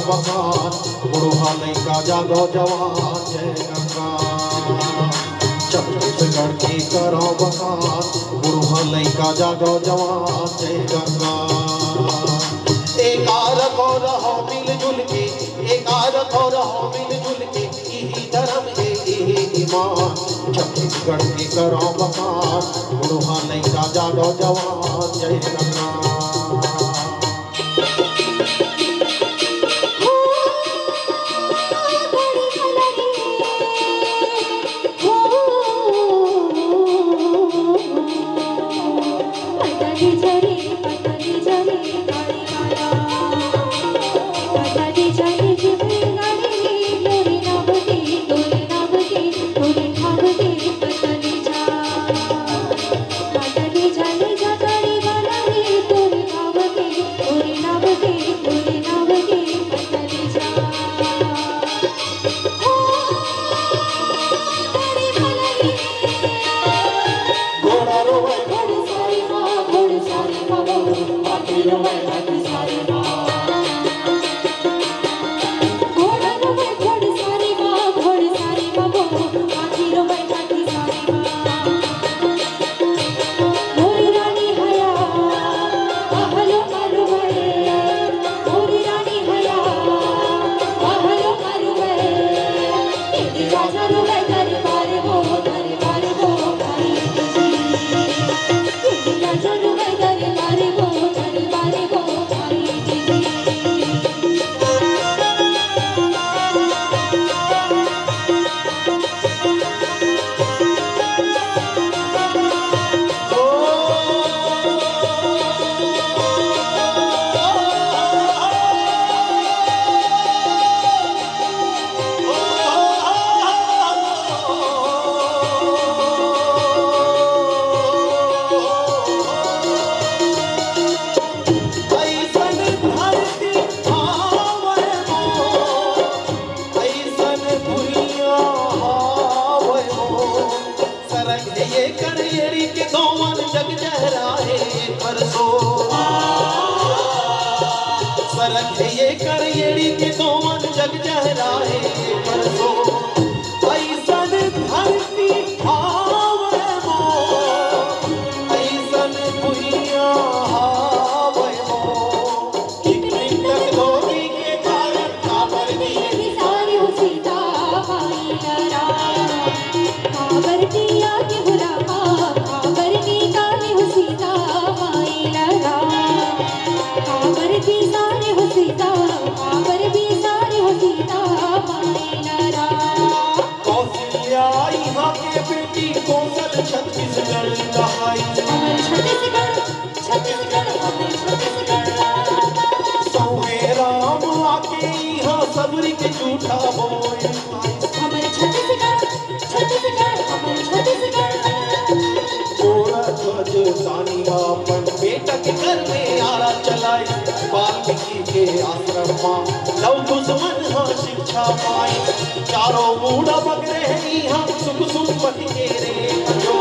बखान बुढ़वा लैका जागो जवान जय गंगा छत्तीसगढ़ की करो बखान बुढ़वा लैका जागो जवान जय गंगा एक रखो रहो मिलजुल के एक रखो रहो मिलजुल के यही धर्म है यही ईमान छत्तीसगढ़ की करो बखान बुढ़वा लैका जागो जवान जय गंगा सरक ये कर येड़ी के तो मन जग जहराए परसो ऐसन धरती आवे मो ऐसन भुइया आवे मो कितनी तक धोबी के कारण काबर दिए सारी हो सीता पाई लरा काबर दिया के बुलावा काबर की काली हो सीता पाई लरा काबर की सारे हो सीता काबर भी सारे हो सीता पाई लरा कौशल्या यहाँ के बेटी कौशल छत्तीसगढ़ कहाई अमर छत्तीसगढ़ छत्तीसगढ़ अमर छत्तीसगढ़ सौवे राम आके यहाँ सबरी के झूठा बोए अमर छत्तीसगढ़ छत्तीसगढ़ अमर छत्तीसगढ़ गोरा ध्वज सानी अपन बेटा के घर में आरा चलाए वाल्मीकि के आश्रम में लव दुश्मन हाँ शिक्षा पाई चारों बूढ़ा बगरे हम सुख सुख के रे जो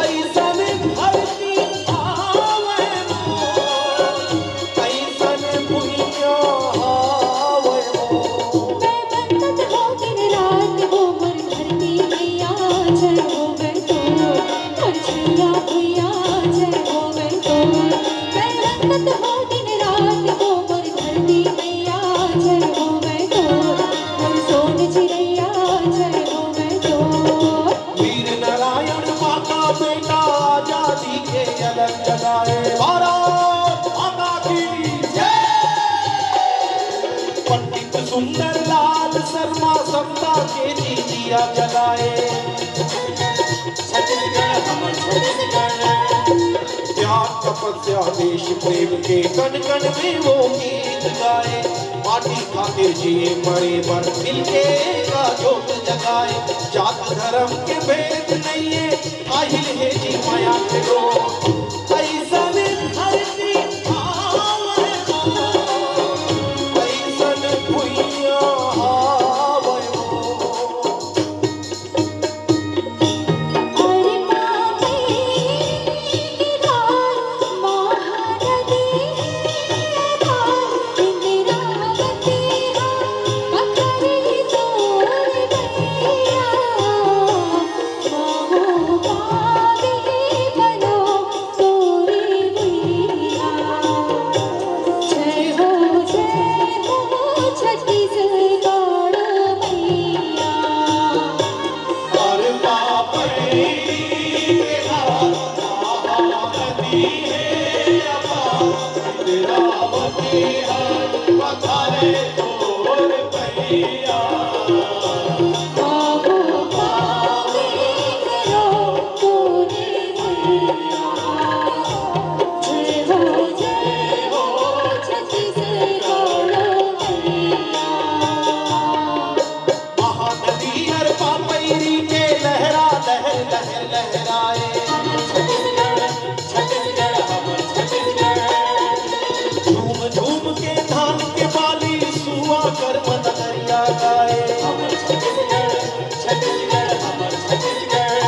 ऐसन धरती आवे मो ऐसन भुइया आवे मो मैं बंदत हो दिन रात वो मर धरती मैया जय हो मैं तो मर छैया भैया जय हो मैं तो मैं बंदत हो दिन रात वो मर धरती मैया जय हो मैं तो मर सोन चिड़ैया जय हो मैं तो वीर नारायण माँ का बेटा आजादी के अलग जगाए भारत माता की जय पंडित सुंदर लाल शर्मा समता के जिया जगाए छत्तीसगढ़ हमर छत्तीसगढ़ त्याग तपस्या देश प्रेम के कण कण में वो गीत गाए माटी खातिर जिए मरे पर मिलके का जोत जगाए जात धर्म के भेद नहीं है काहिल है जी माया के लोग ऐसन धरती आवे मो ऐसन भुइया आवे मो अरे मामी गिरार महानदी धार इंदिरावती और भैया बाबू बाबे करो तूने मैया जय हो छत्तीसगढ़ मैया महानदी हर पापैरी के लहरा लहर लहर लहराए छत्तीसगढ़ हमर छत्तीसगढ़ झूम झूम के धान के बाली सुआ कर मनरिया गाए छत्तीसगढ़ हमर छत्तीसगढ़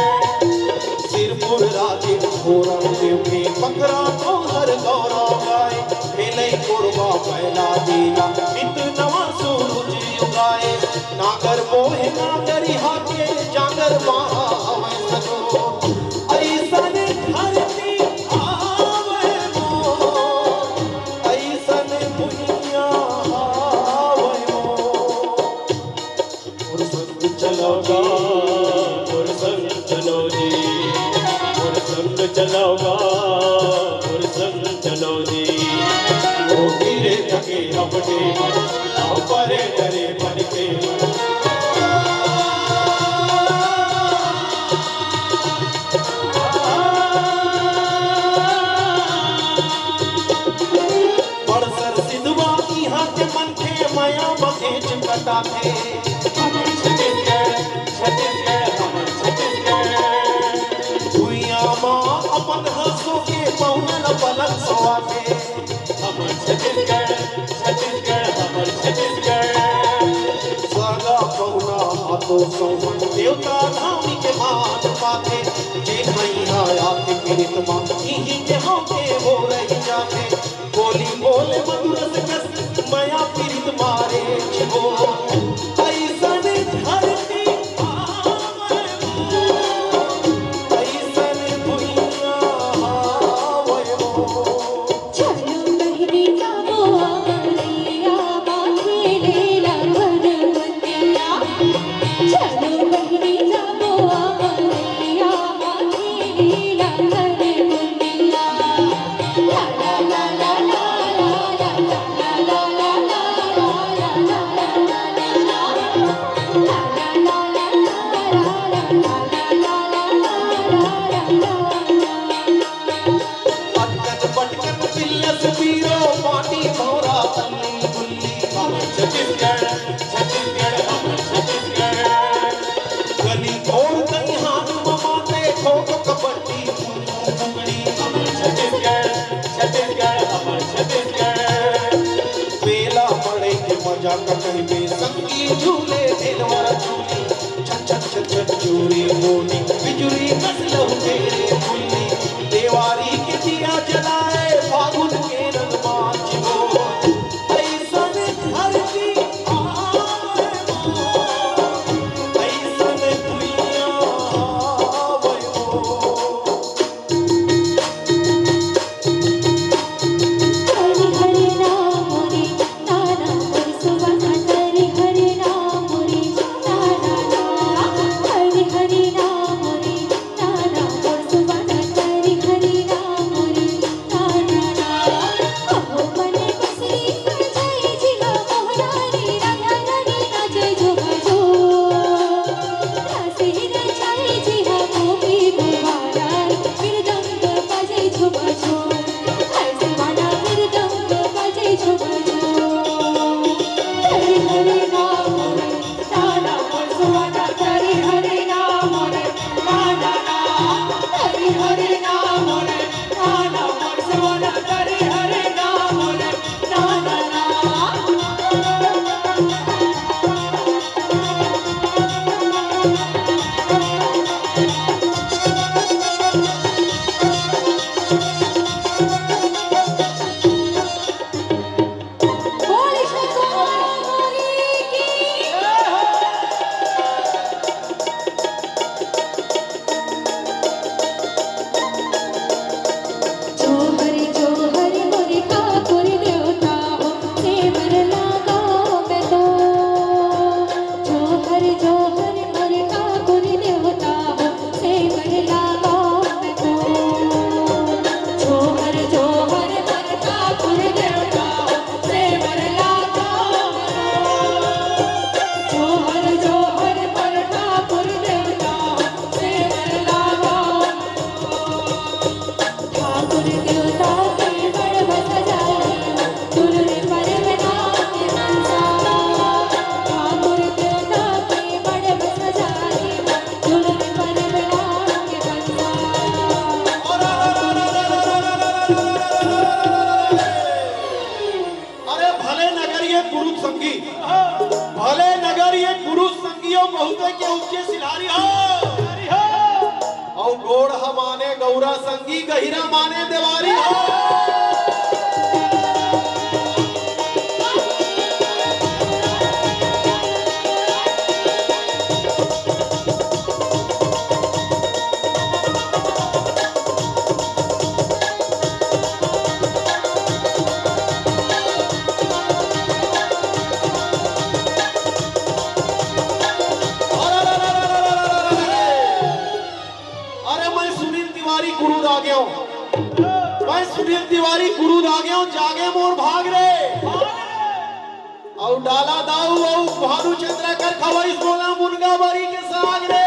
सिरपुर राजे घोरम देव के पकड़ा तो हर गौरव गाए खेले कोरबा पहला दीला नित नवा सूरज उगाए नागर मोहे नागरी हाथे जागर बाहा हमें सजो ऐसन धरती आवे मोर ऐसन दुनिया आवे मोर और संग चलाओगा और संग चलो जी और संग चलाओगा और संग चलो जी वो गिरे थके अपने परे डरे बन के बड़सर सिद्धवा यहाँ के मन के माया बखेच कटा थे छत्तीसगढ़ हमर छत्तीसगढ़ भुइया माँ अपन हंसों के पौनल पलक सवा थे हमर छत्तीसगढ़ हमर छत्तीसगढ़ सगा पौना हाथों सौमन देवता धामी के मान पाते जे मैया आके पीड़ित माँ इही के होके हो रही जाते बोली बोले मधुर से कस माया पीड़ित मारे छिगो ऐसन धरती आवे मोर, ऐसन दुनिया आवे मोर। चलो बहनी जाओ अमरैया माथे लेला भरवतिया चलो बहनी जाओ अमरैया माथे लेला भरवतिया ला ला ला ला ला ला ला ला ला ला अटकन पटकन पिल्लस पीरो पाटी भौरा तल्ली गुल्ली छत्तीसगढ़ हमर छत्तीसगढ़ गली खोल गई हाथ ममाते खो खो कबड्डी बुगड़ी छत्तीसगढ़ हमर छत्तीसगढ़ बेला पड़े के मजा कटई में संगी झूले दिलवर झूली छत छत छत छत चूरी मोनी बिजुली कसलहु तेरे फुल्ली देवारी के दिया जलाए फागुन के रंग माचिगो ऐसन धरती आवे मोर, ऐसन दुनिया आवे मोर। हरि हरि राम रे तारा मोर सुबह हरि हरि राम रे तारा हरि हरि राम गोरहा माने गौरा संगी गहिरा माने देवारी हो। मैं सुनील तिवारी कुरूद आ गया हूं, जागे मोर भाग रे और डाला दाऊ और भानु चंद्र कर खवाई सोना मुनगा बारी के साग रे।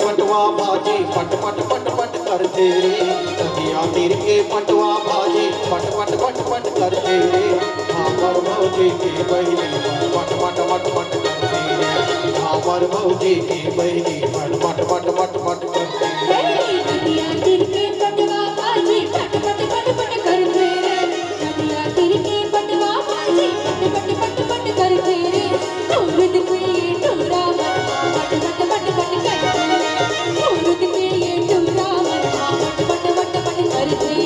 पटवा बाजे पट पट पट पट करते रे, नदिया तीर के पटवा बाजे पट पट पट पट करते रे। हमर भौजी के बहिनी पट पट पट पट करते रे, हमर भौजी के बहिनी पट पट पट पट पट करते रे। नदिया तीर के पटवा बाजे पट पट पट पट करते रे, नदिया तीर के पटवा बाजे पट पट पट पट करते रे। औरत के ये टुरा पट पट पट पट करते रे, औरत के ये टुरा पट पट पट पट करते रे।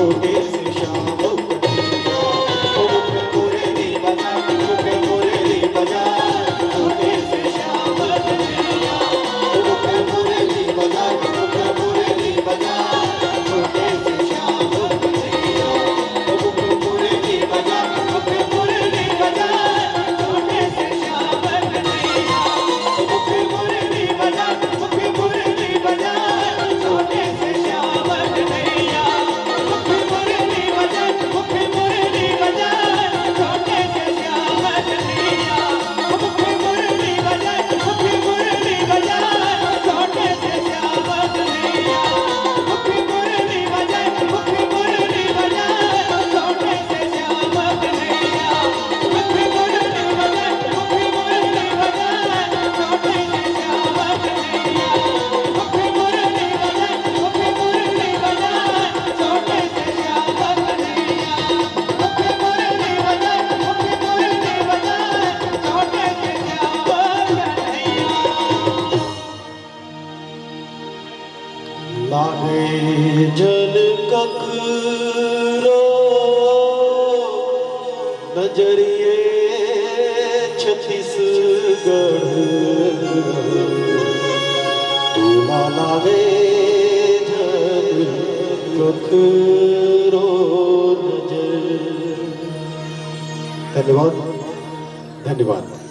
छोटे से श्याम कन्हैया ओ मुख मुरली बजा मुख मुरली बजा छोटे से श्याम कन्हैया ओ मुख मुरली बजा मुख मुरली बजा छोटे से श्याम कन्हैया ओ मुख मुरली बजा मुख मुरली बजा छोटे से श्याम कन्हैया ओ मुख मुरली बजा मुख मुरली बजा छोटे से श्याम कन्हैया मुख मुरली बजा मुख मुरली बजा छोटे से श्याम कन्हैया मुख मुरली बजा मुख मुरली बजा छोटे से श्याम कन्हैया मुख मुरली बजा मुख मुरली बजा छोटे से श्याम कन्हैया मुख मुरली बजा मुख मुरली बजा छोटे से श्याम कन्हैया मुख मुरली बजा मुख मुरली बजा छोटे से श्याम कन्हैया मुख मुरली बजा मुख मुरली बजा छोटे से श्याम कन्हैया लागे जल ककरो नजरिए छत्तीसगढ़ तूला लागे जल ककरो नजर। धन्यवाद धन्यवाद।